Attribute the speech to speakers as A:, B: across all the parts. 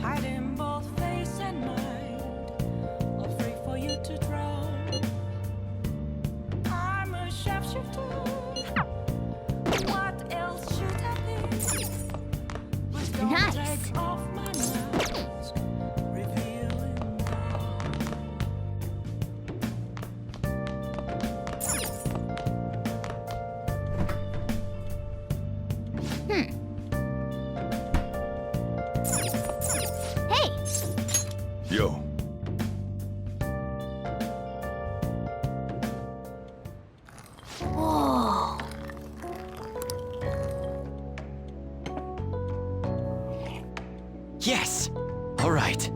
A: hiding both face and mind, all free for you to draw. I'm a sharpshooter. What else should I be? Please don't
B: Nice.
A: take off my mask, revealing all.
B: Hey!
C: Yo.
B: Whoa!
D: Yes! All right.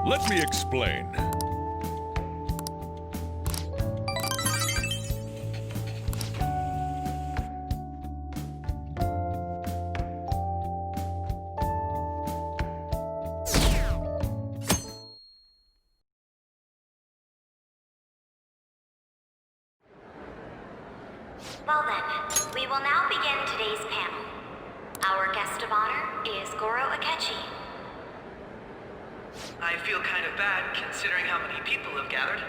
C: Let me explain.
E: Well then, we will now begin today's panel. Our guest of honor is Goro Akechi.
F: I feel kind of bad considering how many people have gathered.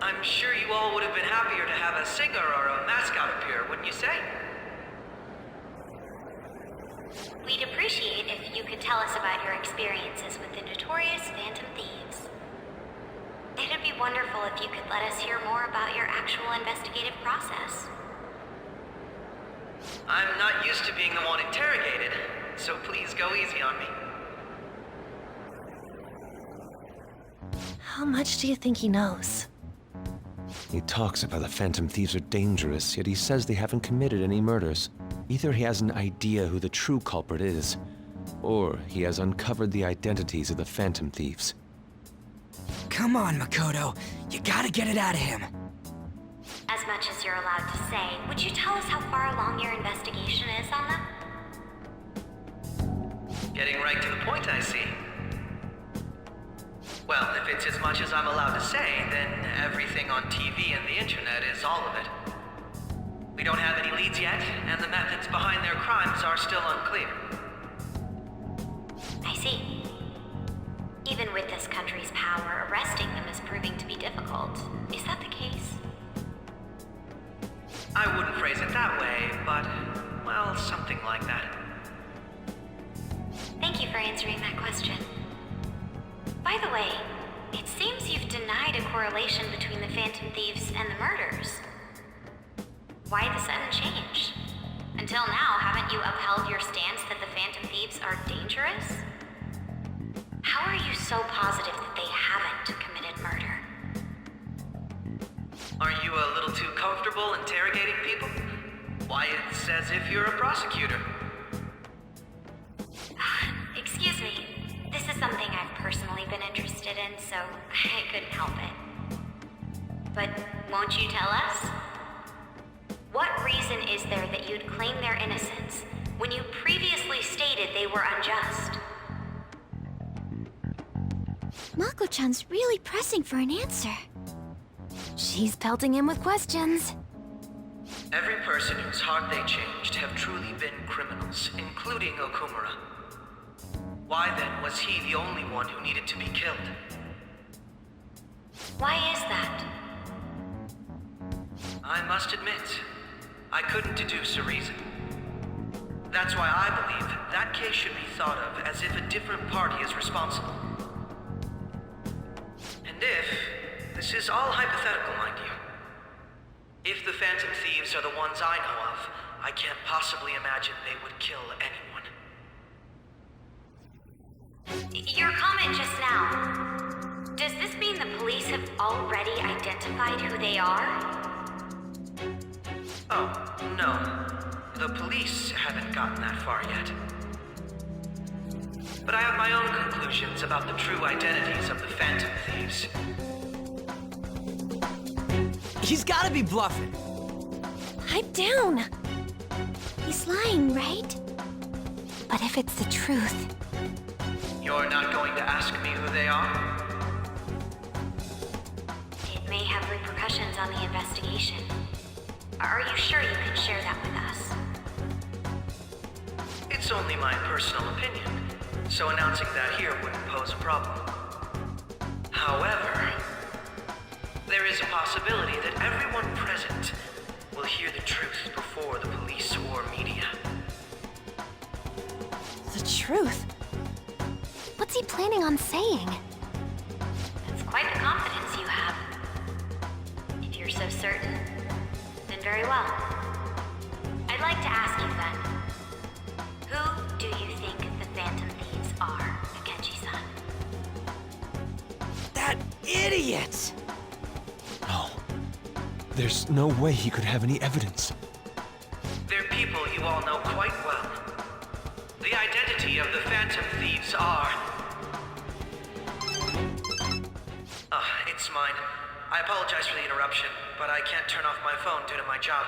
F: I'm sure you all would have been happier to have a singer or a mascot appear, wouldn't you say?
E: We'd appreciate if you could tell us about your experiences with the notorious Phantom Thieves. It'd be wonderful if you could let us hear more about your actual investigative process.
F: I'm not used to being the one interrogated, so please go easy on me.
B: How much do you think he knows?
D: He talks about the Phantom Thieves are dangerous, yet he says they haven't committed any murders. Either he has an idea who the true culprit is, or he has uncovered the identities of the Phantom Thieves.
G: Come on, Makoto. You gotta get it out of him.
E: As much as you're allowed to say, would you tell us how far along your investigation is on them?
F: Getting right to the point, I see. Well, if it's as much as I'm allowed to say, then everything on TV and the internet is all of it. We don't have any leads yet, and the methods behind their crimes are still unclear.
E: I see. Even with this country's power, arresting them is proving to be difficult. Is that the case?
F: I wouldn't phrase it that way, but, well, something like that.
E: Thank you for answering that question. By the way, it seems you've denied a correlation between the Phantom Thieves and the murders. Why the sudden change? Until now, haven't you upheld your stance that the Phantom Thieves are dangerous? How are you so positive that they haven't committed murder?
F: Aren't you a little too comfortable interrogating people? Why, it's as if you're a prosecutor.
E: Excuse me. This is something I've personally been interested in, so I couldn't help it. But won't you tell us? What reason is there that you'd claim their innocence when you previously stated they were unjust?
B: Mako-chan's really pressing for an answer. She's pelting him with questions.
F: Every person whose heart they changed have truly been criminals, including Okumura. Why then was he the only one who needed to be killed?
E: Why is that?
F: I must admit, I couldn't deduce a reason. That's why I believe that case should be thought of as if a different party is responsible. And if, this is all hypothetical, mind you, if the Phantom Thieves are the ones I know of, I can't possibly imagine they would kill anyone.
E: Your comment just now, does this mean the police have already identified who they are?
F: Oh, no. The police haven't gotten that far yet. But I have my own conclusions about the true identities of the Phantom Thieves.
G: He's gotta be bluffing.
B: Pipe down. He's lying, right? But if it's the truth,
F: You're not going to ask me who they are?
E: It may have repercussions on the investigation. Are you sure you can share that with us?
F: It's only my personal opinion, so announcing that here wouldn't pose a problem. However, there is a possibility that everyone present will hear the truth before the police or media.
A: The truth?
B: What's he planning on saying?
E: That's quite the confidence you have. If you're so certain, then very well. I'd like to ask you then, who do you think the Phantom Thieves are, Akechi-san?
G: That idiot!
D: No. There's no way he could have any evidence.
F: They're people you all know quite well. The identity of the Phantom Thieves are... it's mine. I apologize for the interruption, but I can't turn off my phone due to my job.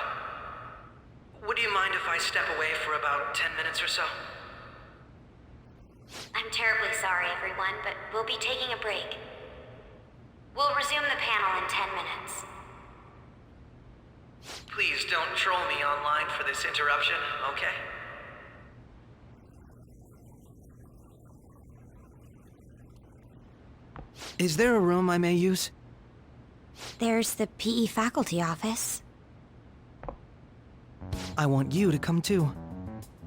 F: Would you mind if I step away for about 10 minutes or so?
E: I'm terribly sorry, everyone, but we'll be taking a break. We'll resume the panel in 10 minutes.
F: Please don't troll me online for this interruption, okay?
G: Is there a room I may use?
B: There's the PE faculty office.
G: I want you to come too.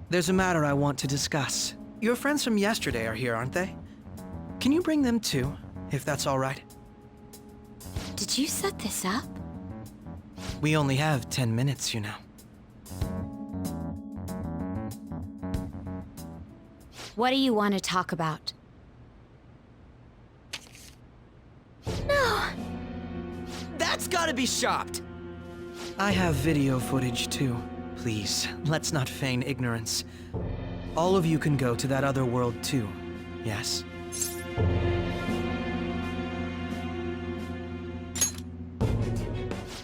G: There's a matter I want to discuss. Your friends from yesterday are here, aren't they? Can you bring them too, if that's all right?
B: Did you set this up?
G: We only have 10 minutes, you know.
B: What do you want to talk about? No!
G: That's gotta be shopped! I have video footage too. Please, let's not feign ignorance. All of you can go to that other world too, yes?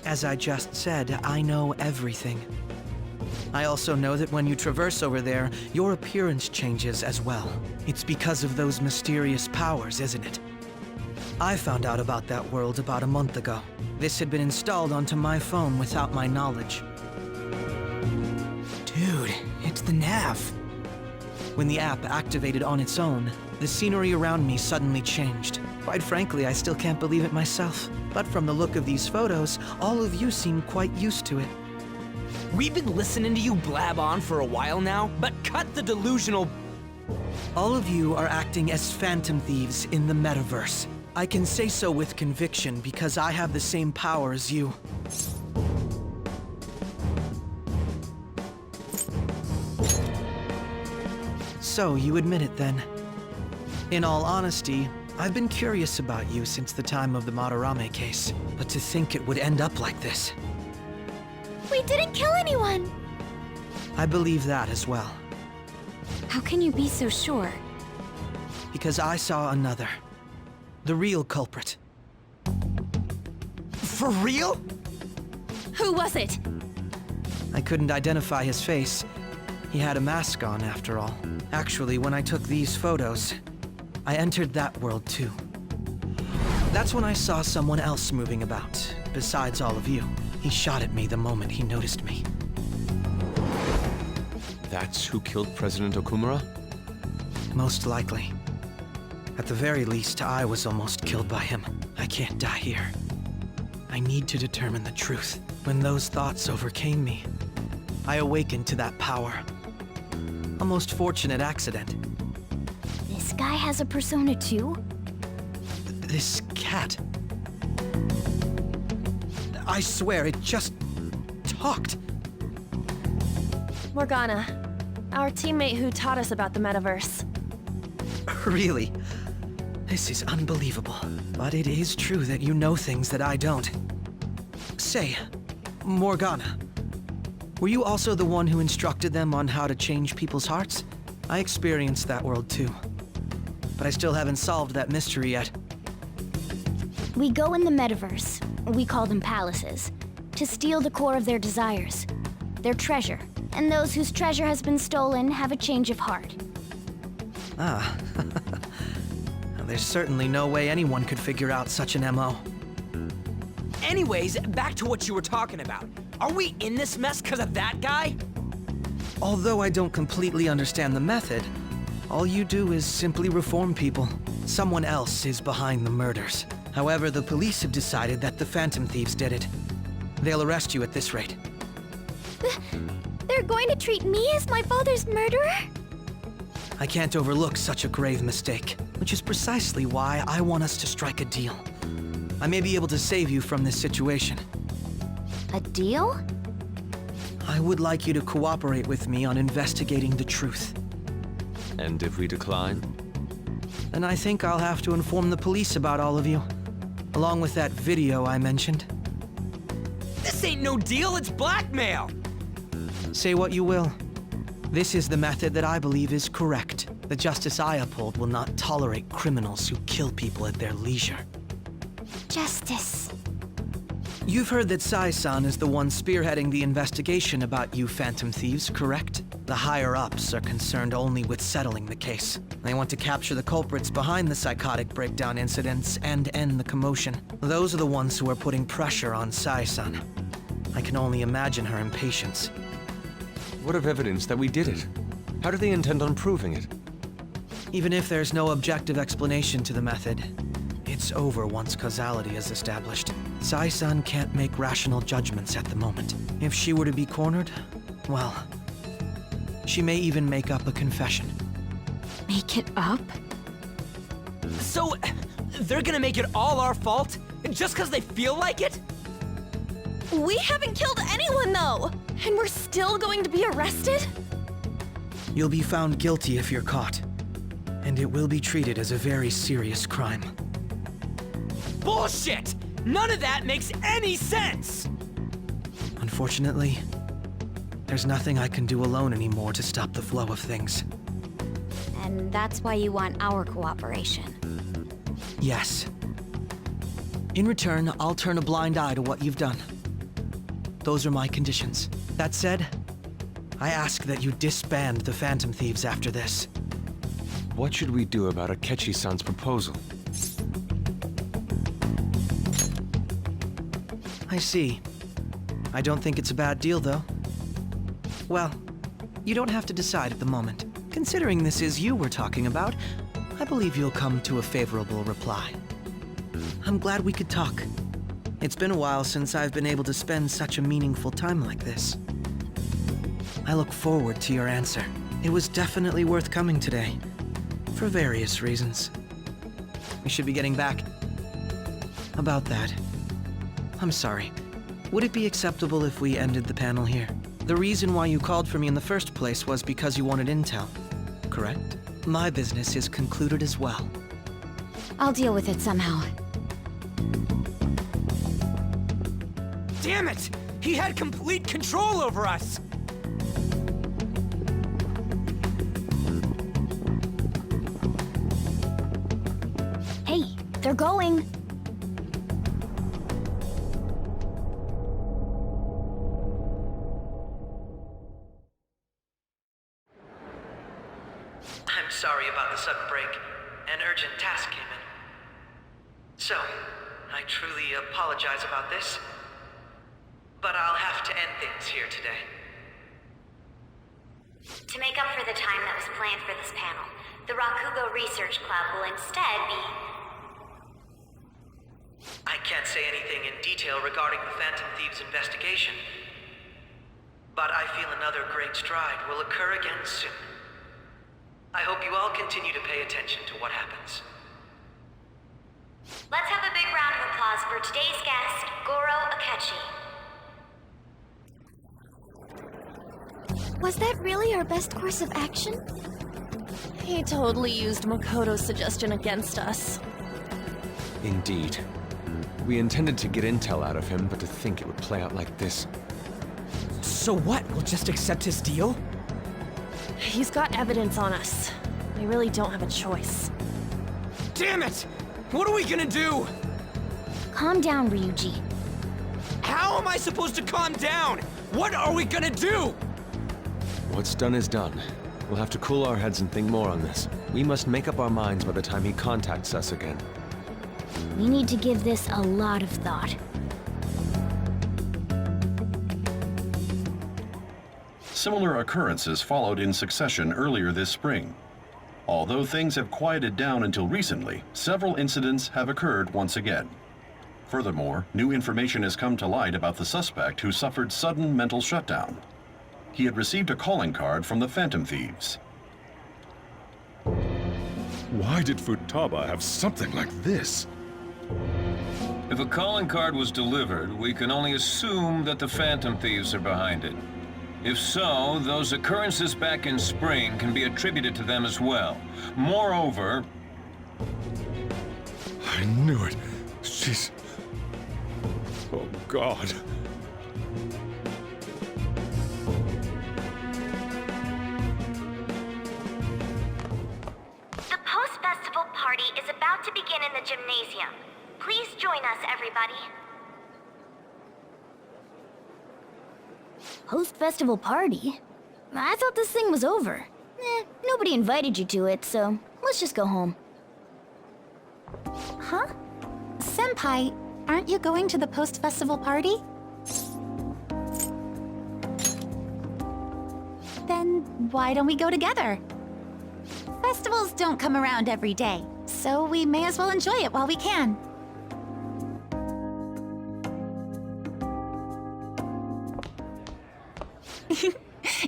G: As I just said, I know everything. I also know that when you traverse over there, your appearance changes as well. It's because of those mysterious powers, isn't it? I found out about that world about a month ago. This had been installed onto my phone without my knowledge. Dude, it's the nav. When the app activated on its own, the scenery around me suddenly changed. Quite frankly, I still can't believe it myself. But from the look of these photos, all of you seem quite used to it.
H: We've been listening to you blab on for a while now, but cut the delusional...
G: All of you are acting as Phantom Thieves in the metaverse. I can say so with conviction because I have the same power as you. So, you admit it then. In all honesty, I've been curious about you since the time of the Madarame case, but to think it would end up like this.
B: We didn't kill anyone!
G: I believe that as well,
B: How can you be so sure?
G: because I saw another. The real culprit.
H: For real?
A: Who was it?
G: I couldn't identify his face. He had a mask on, after all. Actually, when I took these photos, I entered that world too. That's when I saw someone else moving about, besides all of you. He shot at me the moment he noticed me.
D: That's who killed President Okumura?
G: Most likely. At the very least, I was almost killed by him. I can't die here. I need to determine the truth. When those thoughts overcame me, I awakened to that power. A most fortunate accident.
B: This guy has a persona too?
G: This cat. I swear, it just talked.
A: Morgana, our teammate who taught us about the metaverse.
G: Really? This is unbelievable. But it is true that you know things that I don't. Say, Morgana, were you also the one who instructed them on how to change people's hearts? I experienced that world too. But I still haven't solved that mystery yet.
B: We go in the metaverse, we call them palaces, to steal the core of their desires, their treasure. And those whose treasure has been stolen have a change of heart.
G: Ah. There's certainly no way anyone could figure out such an MO.
H: Anyways, back to what you were talking about. Are we in this mess because of that guy?
G: Although I don't completely understand the method, all you do is simply reform people. Someone else is behind the murders. However, the police have decided that the Phantom Thieves did it. They'll arrest you at this rate.
B: They're going to treat me as my father's murderer?
G: I can't overlook such a grave mistake, which is precisely why I want us to strike a deal. I may be able to save you from this situation.
B: A deal?
G: I would like you to cooperate with me on investigating the truth.
D: And if we decline?
G: And I think I'll have to inform the police about all of you, along with that video I mentioned.
H: This ain't no deal, it's blackmail!
G: Say what you will. This is the method that I believe is correct. The justice I uphold will not tolerate criminals who kill people at their leisure.
B: Justice.
G: You've heard that Sai-san is the one spearheading the investigation about you Phantom Thieves, correct? The higher-ups are concerned only with settling the case. They want to capture the culprits behind the psychotic breakdown incidents and end the commotion. Those are the ones who are putting pressure on Sai-san. I can only imagine her impatience.
D: What of evidence that we did it? How do they intend on proving it?
G: Even if there's no objective explanation to the method, it's over once causality is established. Sai-san can't make rational judgments at the moment. If she were to be cornered, well, she may even make up a confession.
B: Make it up?
H: So, they're gonna make it all our fault? Just because they feel like it?
A: We haven't killed anyone, though! And we're still going to be arrested?
G: You'll be found guilty if you're caught, and it will be treated as a very serious crime.
H: Bullshit! None of that makes any sense!
G: Unfortunately, there's nothing I can do alone anymore to stop the flow of things.
B: And that's why you want our cooperation.
G: Yes. In return, I'll turn a blind eye to what you've done. Those are my conditions. That said, I ask that you disband the Phantom Thieves after this.
D: What should we do about Akechi-san's proposal?
G: I see. I don't think it's a bad deal, though. Well, you don't have to decide at the moment. Considering this is you we're talking about, I believe you'll come to a favorable reply. I'm glad we could talk. It's been a while since I've been able to spend such a meaningful time like this. I look forward to your answer. It was definitely worth coming today, for various reasons. We should be getting back. About that, I'm sorry. Would it be acceptable if we ended the panel here? The reason why you called for me in the first place was because you wanted intel, correct? My business is concluded as well.
B: I'll deal with it somehow.
H: Damn it! He had complete control over us!
B: Hey, they're going.
F: I'm sorry about the sudden break. An urgent task came in. So, I truly apologize about this. But I'll have to end things here today.
E: To make up for the time that was planned for this panel, the Rakugo Research Club will instead be...
F: I can't say anything in detail regarding the Phantom Thieves investigation. But I feel another great stride will occur again soon. I hope you all continue to pay attention to what happens.
E: Let's have a big round of applause for today's guest, Goro Akechi.
B: Was that really our best course of action?
A: He totally used Makoto's suggestion against us.
D: Indeed. We intended to get intel out of him, but to think it would play out like this.
H: So what? We'll just accept his deal?
A: He's got evidence on us. We really don't have a choice.
H: Damn it! What are we gonna do?
B: Calm down, Ryuji.
H: How am I supposed to calm down? What are we gonna do?
D: What's done is done. We'll have to cool our heads and think more on this. We must make up our minds by the time he contacts us again.
B: We need to give this a lot of thought.
I: Similar occurrences followed in succession earlier this spring. Although things have quieted down until recently, several incidents have occurred once again. Furthermore, new information has come to light about the suspect who suffered sudden mental shutdown. He had received a calling card from the Phantom Thieves.
C: Why did Futaba have something like this?
J: If a calling card was delivered, we can only assume that the Phantom Thieves are behind it. If so, those occurrences back in spring can be attributed to them as well. Moreover...
C: I knew it. She's... Oh, God.
E: The post-festival party is about to begin in the gymnasium. Please join us, everybody.
B: Post-festival party? I thought this thing was over. Nobody invited you to it, so let's just go home.
K: Huh? Senpai, aren't you going to the post-festival party? Then why don't we go together? Festivals don't come around every day, so we may as well enjoy it while we can.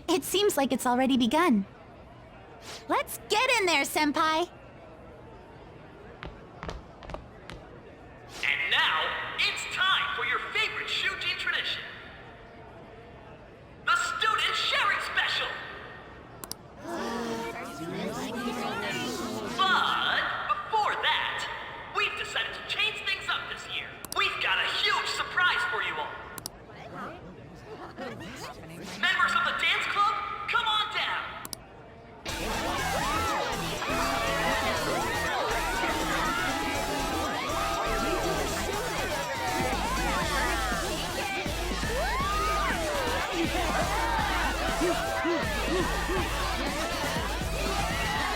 K: It seems like it's already begun. Let's get in there, Senpai!
F: And now, it's time for your favorite Shuji tradition. The Student Sharing Special! But before that, we've decided to change things up this year. We've got a huge surprise for you all. Members of the dance club, come on down!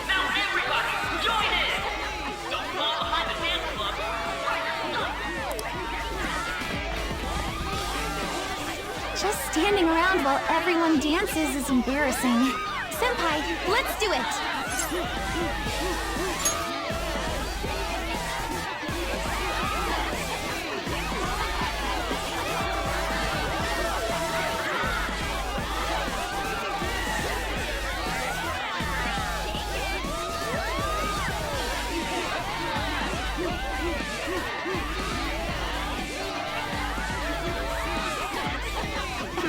F: Now everybody, join in! Don't fall behind the dance club!
K: Just standing around while everyone dances is embarrassing. Senpai, let's do it!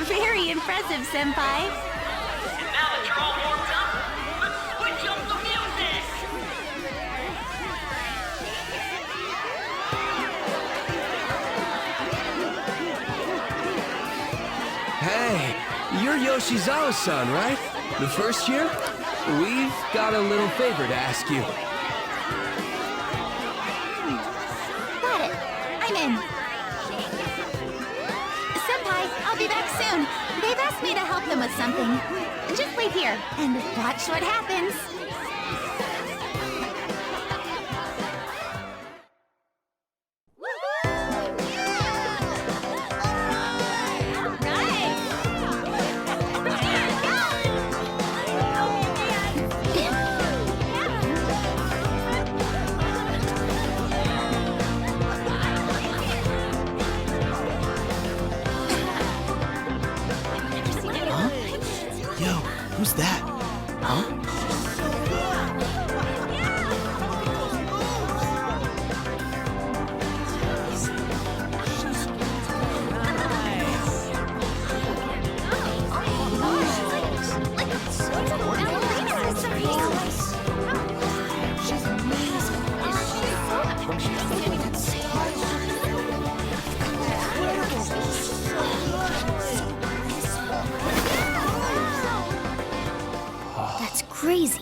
K: Very impressive, Senpai.
F: And now that you're all warmed up, let's switch up the music!
G: Hey, you're Yoshizawa-san, right? The first year? We've got a little favor to ask you.
K: Got it. I'm in. Senpai, I'll be back soon. They've asked me to help them with something. Just wait here and watch what happens.
G: Yo, who's that? Huh?
B: That's crazy.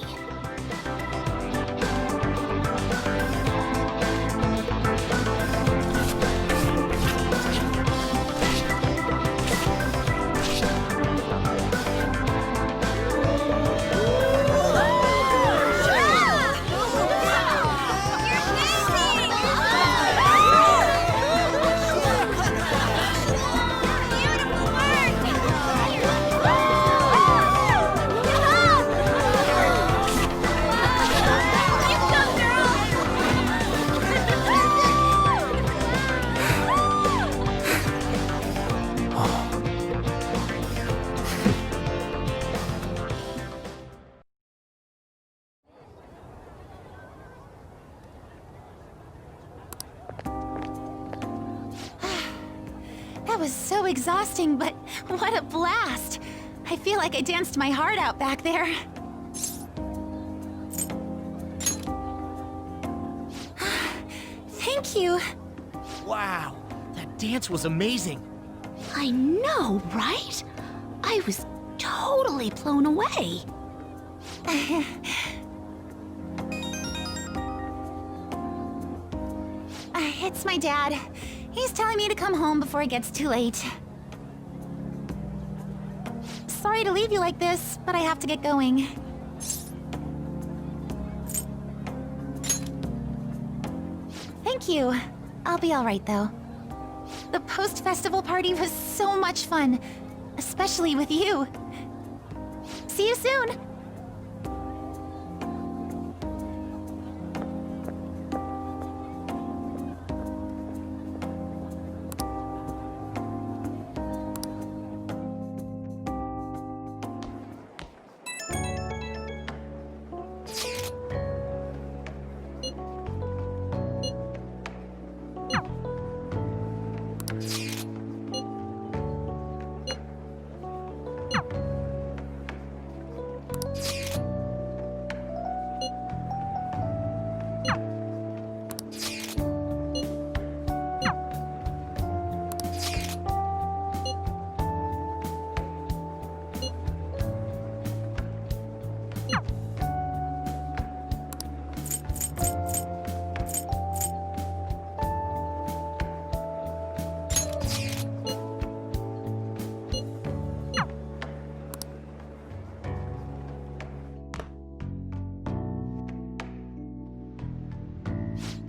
K: was so exhausting, but what a blast! I feel like I danced my heart out back there. Thank you.
H: Wow, that dance was amazing.
B: I know, right? I was totally blown away.
K: It's my dad. He's telling me to come home before it gets too late. Sorry to leave you like this, but I have to get going. Thank you. I'll be all right, though. The post-festival party was so much fun, especially with you. See you soon!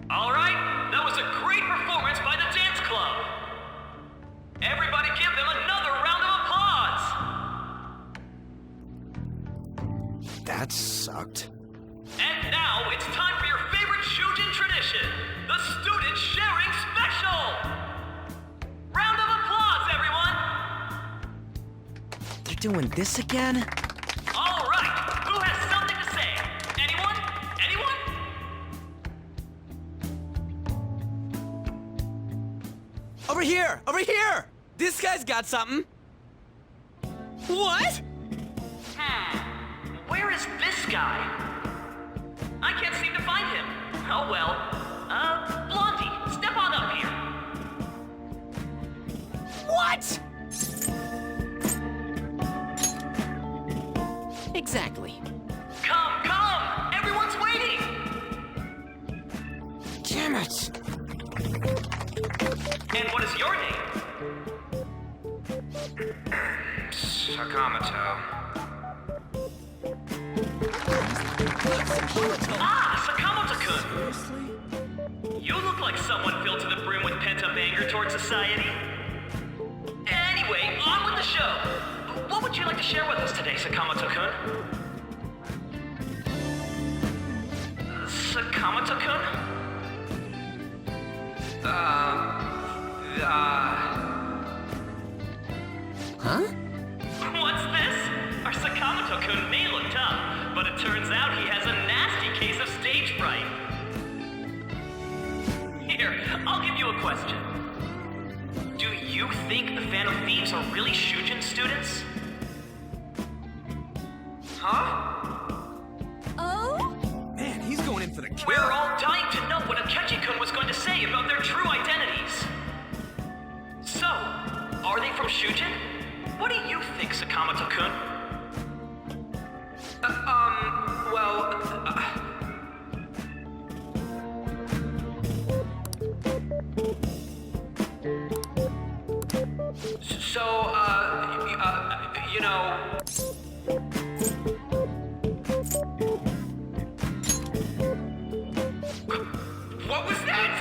F: All right, that was a great performance by the dance club. Everybody give them another round of applause.
G: That sucked.
F: And now it's time for your favorite Shujin tradition, the Student Sharing Special. Round of applause, everyone.
G: They're doing this again?
F: All right, who has something to say? Anyone? Anyone?
H: Over here! Over here! This guy's got something. What?
F: Where is this guy? I can't seem to find him. Oh well. Blondie, step on up here.
H: What? Exactly.
F: Come! Everyone's waiting!
H: Damn it!
F: And what is your name?
J: Sakamoto.
F: Sakamoto-kun! You look like someone filled to the brim with pent-up anger towards society. Anyway, on with the show. What would you like to share with us today, Sakamoto-kun? Sakamoto-kun?
G: Huh?
F: What's this? Our Sakamoto-kun may look tough, but it turns out he has a nasty case of stage fright. Here, I'll give you a question. Do you think the Phantom Thieves are really Shujin students? Huh?
B: Oh?
H: Man, he's going in for the kill.
F: We're all dying to know what Akechi-kun was going to say about their true identities. So, are they from Shujin? What do you think, Sakamoto-kun? You know... What was that?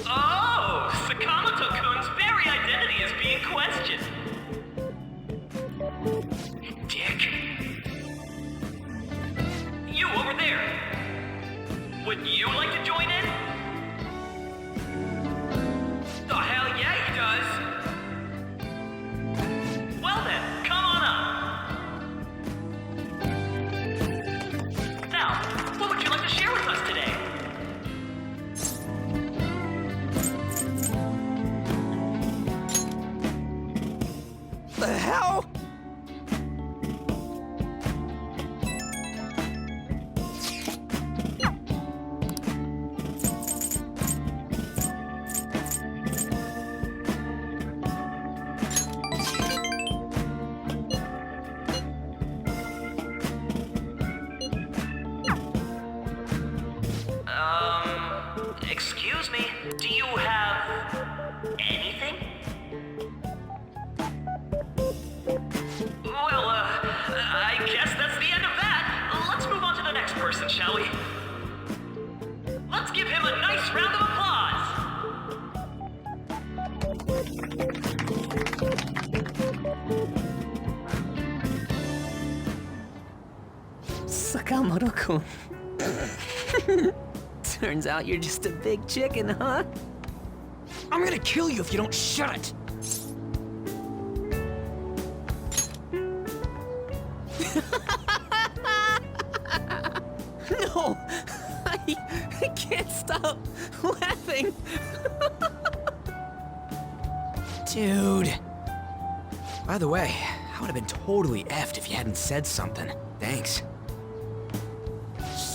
F: Oh, Sakamoto-kun's very identity is being questioned. Dick. You over there. Would you like to join in? The hell yeah, he does. Well then, come on up. Now, what would you like to share with us today? person, shall we? Let's give him a nice round of applause!
H: Sakamoto-kun. Turns out you're just a big chicken, huh? I'm gonna kill you if you don't shut it! No! I can't stop laughing! Dude. By the way, I would have been totally effed if you hadn't said something. Thanks.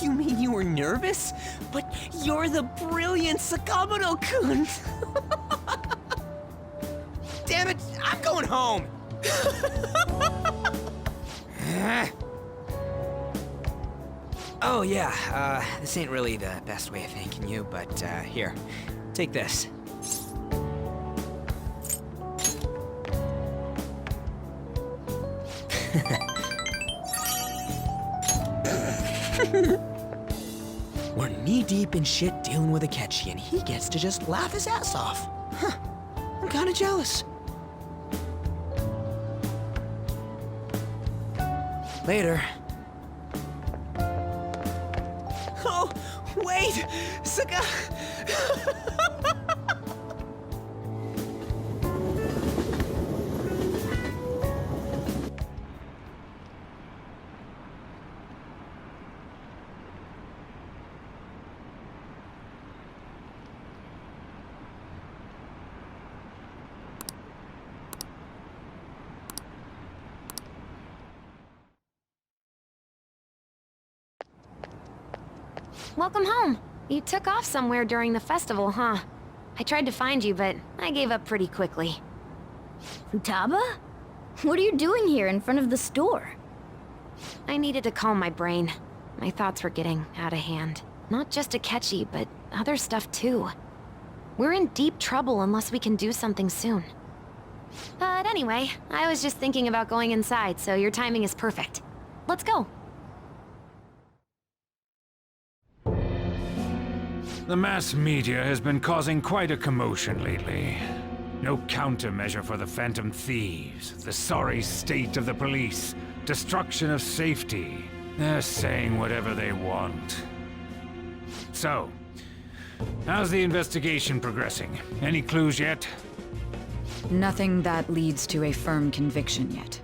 H: You mean you were nervous? But you're the brilliant Sakamoto-kun! Damn it, I'm going home! Oh yeah, this ain't really the best way of thanking you, but here, take this. We're knee-deep in shit dealing with Akechi, and he gets to just laugh his ass off. Huh, I'm kinda jealous. Later. Oh, wait! Saka...
B: Welcome home. You took off somewhere during the festival, huh? I tried to find you, but I gave up pretty quickly.
K: Futaba? What are you doing here in front of the store?
B: I needed to calm my brain. My thoughts were getting out of hand. Not just Akechi, but other stuff too. We're in deep trouble unless we can do something soon. But anyway, I was just thinking about going inside, so your timing is perfect. Let's go.
L: The mass media has been causing quite a commotion lately. No countermeasure for the Phantom Thieves, the sorry state of the police, destruction of safety. They're saying whatever they want. So, how's the investigation progressing? Any clues yet?
M: Nothing that leads to a firm conviction yet.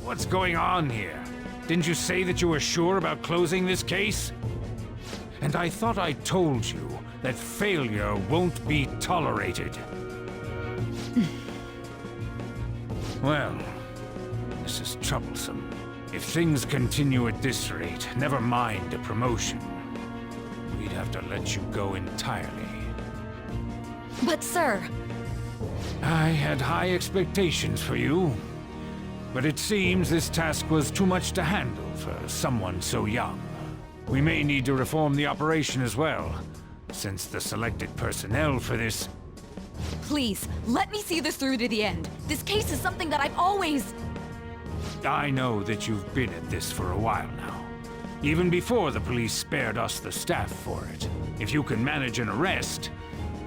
L: What's going on here? Didn't you say that you were sure about closing this case? And I thought I told you that failure won't be tolerated. Well, this is troublesome. If things continue at this rate, never mind a promotion. We'd have to let you go entirely.
K: But sir...
L: I had high expectations for you. But it seems this task was too much to handle for someone so young. We may need to reform the operation as well, since the selected personnel for this...
M: Please, let me see this through to the end. This case is something that I've always...
L: I know that you've been at this for a while now. Even before the police spared us the staff for it. If you can manage an arrest,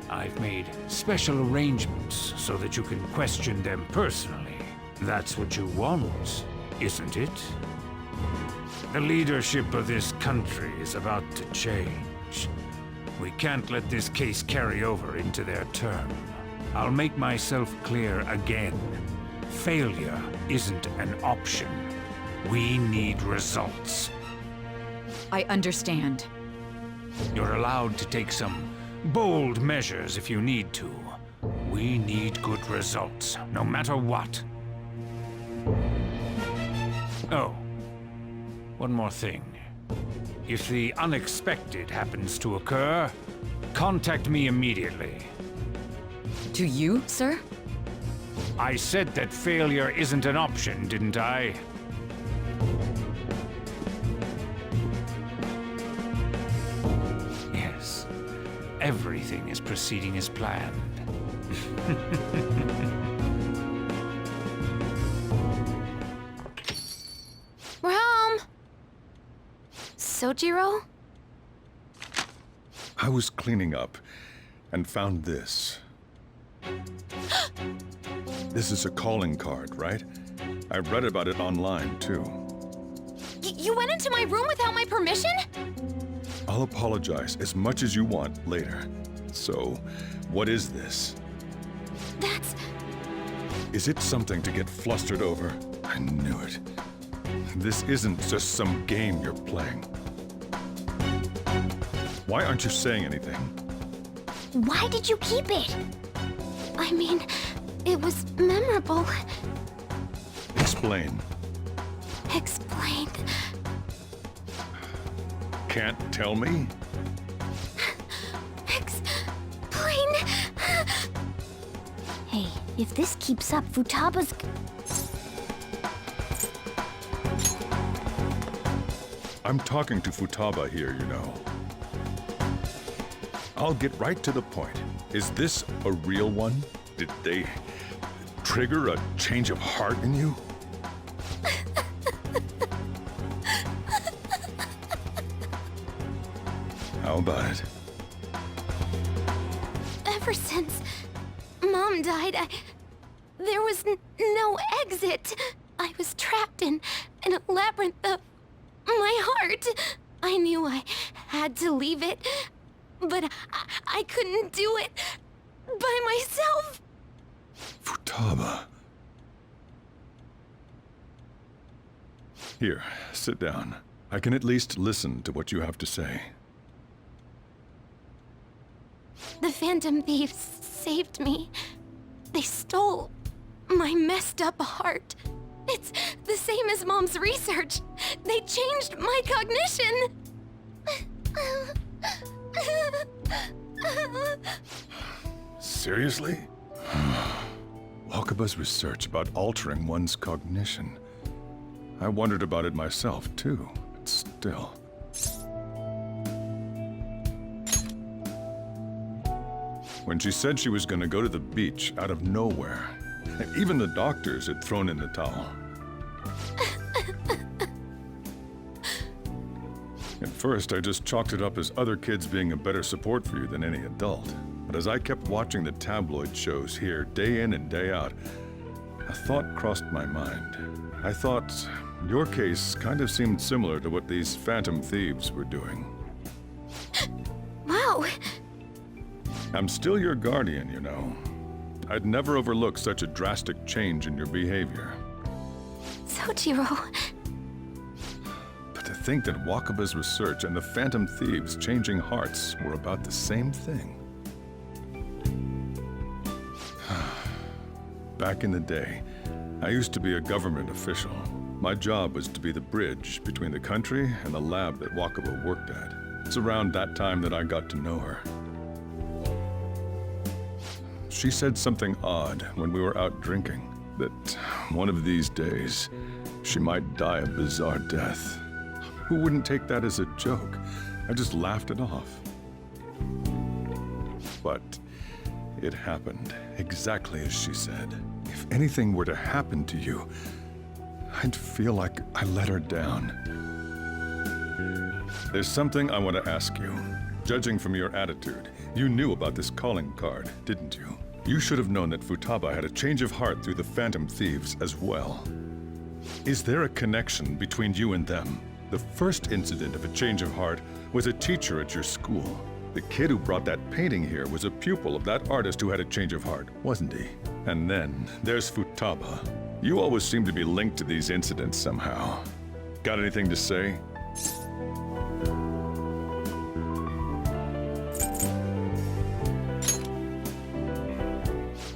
L: I've made special arrangements so that you can question them personally. That's what you want, isn't it? The leadership of this country is about to change. We can't let this case carry over into their term. I'll make myself clear again. Failure isn't an option. We need results.
M: I understand.
L: You're allowed to take some bold measures if you need to. We need good results, no matter what. Oh. One more thing. If the unexpected happens to occur, contact me immediately.
M: To you, sir?
L: I said that failure isn't an option, didn't I? Yes. Everything is proceeding as planned.
B: We're home! Sojiro?
C: I was cleaning up and found this. This is a calling card, right? I read about it online, too.
B: You went into my room without my permission?
C: I'll apologize as much as you want later. So, what is this?
B: That's...
C: Is it something to get flustered over? I knew it. This isn't just some game you're playing. Why aren't you saying anything?
K: Why did you keep it?
B: I mean, it was memorable.
C: Explain.
B: Explain.
C: Can't tell me?
K: Explain. Hey, if this keeps up, Futaba's...
C: I'm talking to Futaba here, you know. I'll get right to the point. Is this a real one? Did they trigger a change of heart in you? How about it?
B: Ever since Mom died, there was no exit. I was trapped in a labyrinth of my heart. I knew I had to leave it, but I couldn't do it by myself.
C: Futaba. Here, sit down. I can at least listen to what you have to say.
B: The Phantom Thieves saved me. They stole my messed up heart. It's the same as Mom's research. They changed my cognition.
C: Seriously? Wakaba's research about altering one's cognition. I wondered about it myself, too, but still. When she said she was going to go to the beach out of nowhere, even the doctors had thrown in the towel. At first, I just chalked it up as other kids being a better support for you than any adult. But as I kept watching the tabloid shows here, day in and day out, a thought crossed my mind. I thought your case kind of seemed similar to what these Phantom Thieves were doing.
B: Wow.
C: I'm still your guardian, you know. I'd never overlook such a drastic change in your behavior.
B: Sojiro.
C: But to think that Wakaba's research and the Phantom Thieves changing hearts were about the same thing. Back in the day, I used to be a government official. My job was to be the bridge between the country and the lab that Wakaba worked at. It's around that time that I got to know her. She said something odd when we were out drinking, that one of these days, she might die a bizarre death. Who wouldn't take that as a joke? I just laughed it off. But it happened exactly as she said. If anything were to happen to you, I'd feel like I let her down. There's something I want to ask you. Judging from your attitude, you knew about this calling card, didn't you? You should have known that Futaba had a change of heart through the Phantom Thieves as well. Is there a connection between you and them? The first incident of a change of heart was a teacher at your school. The kid who brought that painting here was a pupil of that artist who had a change of heart, wasn't he? And then there's Futaba. You always seem to be linked to these incidents somehow. Got anything to say?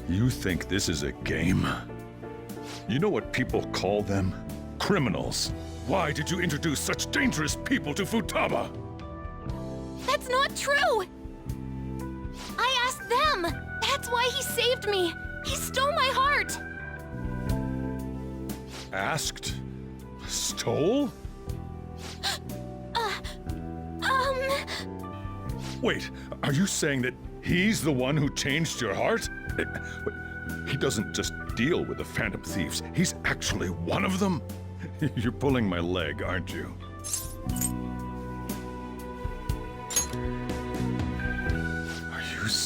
C: You think this is a game? You know what people call them? Criminals. Why did you introduce such dangerous people to Futaba?
B: That's not true! I asked them! That's why he saved me! He stole my heart!
C: Asked? Stole? Wait, are you saying that he's the one who changed your heart? He doesn't just deal with the Phantom Thieves, he's actually one of them? You're pulling my leg, aren't you?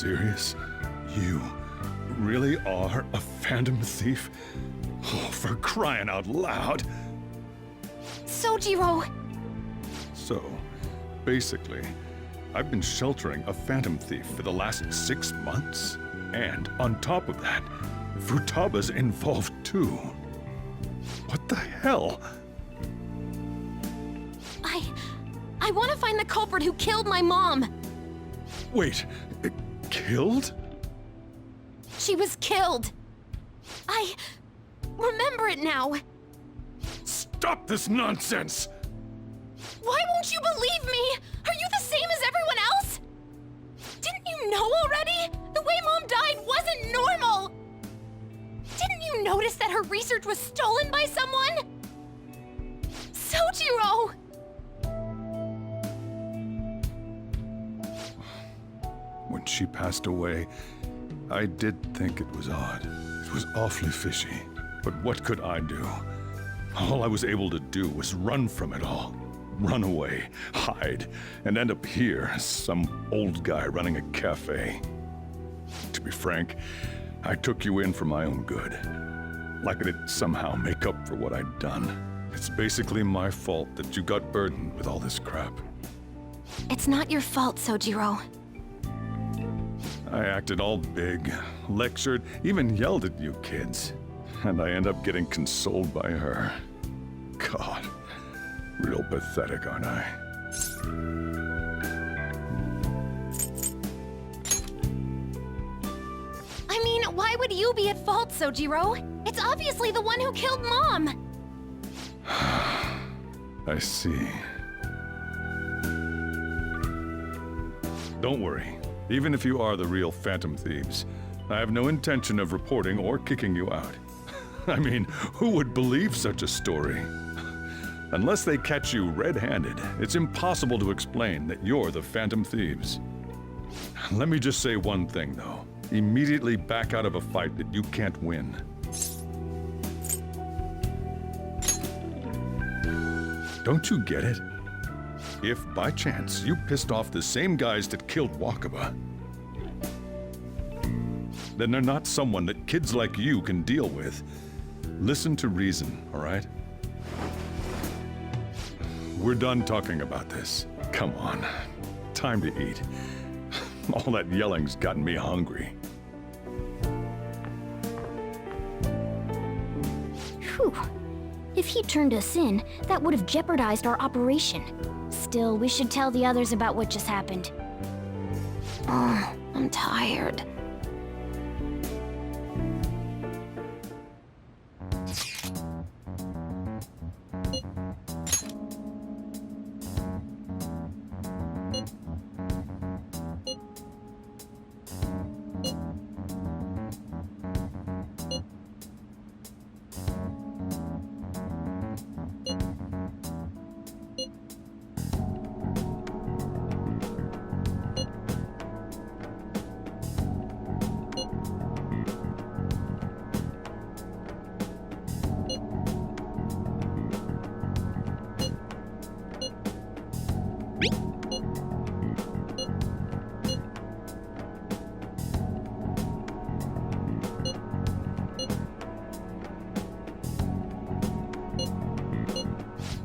C: serious? You really are a phantom thief? Oh, for crying out loud!
B: Sojiro!
C: So, basically, I've been sheltering a phantom thief for the last 6 months. And on top of that, Futaba's involved too. What the hell?
B: I want to find the culprit who killed my mom!
C: Wait, killed?
B: She was killed! I remember it now!
C: Stop this nonsense!
B: Why won't you believe me? Are you the same as everyone else? Didn't you know already? The way Mom died wasn't normal! Didn't you notice that her research was stolen by someone? Sojiro!
C: When she passed away, I did think it was odd. It was awfully fishy. But what could I do? All I was able to do was run from it all. Run away, hide, and end up here as some old guy running a cafe. To be frank, I took you in for my own good. Like it'd somehow make up for what I'd done. It's basically my fault that you got burdened with all this crap.
B: It's not your fault, Sojiro.
C: I acted all big, lectured, even yelled at you kids. And I end up getting consoled by her. God, real pathetic, aren't I?
B: I mean, why would you be at fault, Sojiro? It's obviously the one who killed Mom!
C: I see. Don't worry. Even if you are the real Phantom Thieves, I have no intention of reporting or kicking you out. I mean, who would believe such a story? Unless they catch you red-handed, it's impossible to explain that you're the Phantom Thieves. Let me just say one thing, though. Immediately back out of a fight that you can't win. Don't you get it? If, by chance, you pissed off the same guys that killed Wakaba, then they're not someone that kids like you can deal with. Listen to reason, all right? We're done talking about this. Come on. Time to eat. All that yelling's gotten me hungry.
N: Whew. If he turned us in, that would have jeopardized our operation. Still, we should tell the others about what just happened.
B: Oh, I'm tired.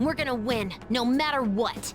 B: We're gonna win, no matter what.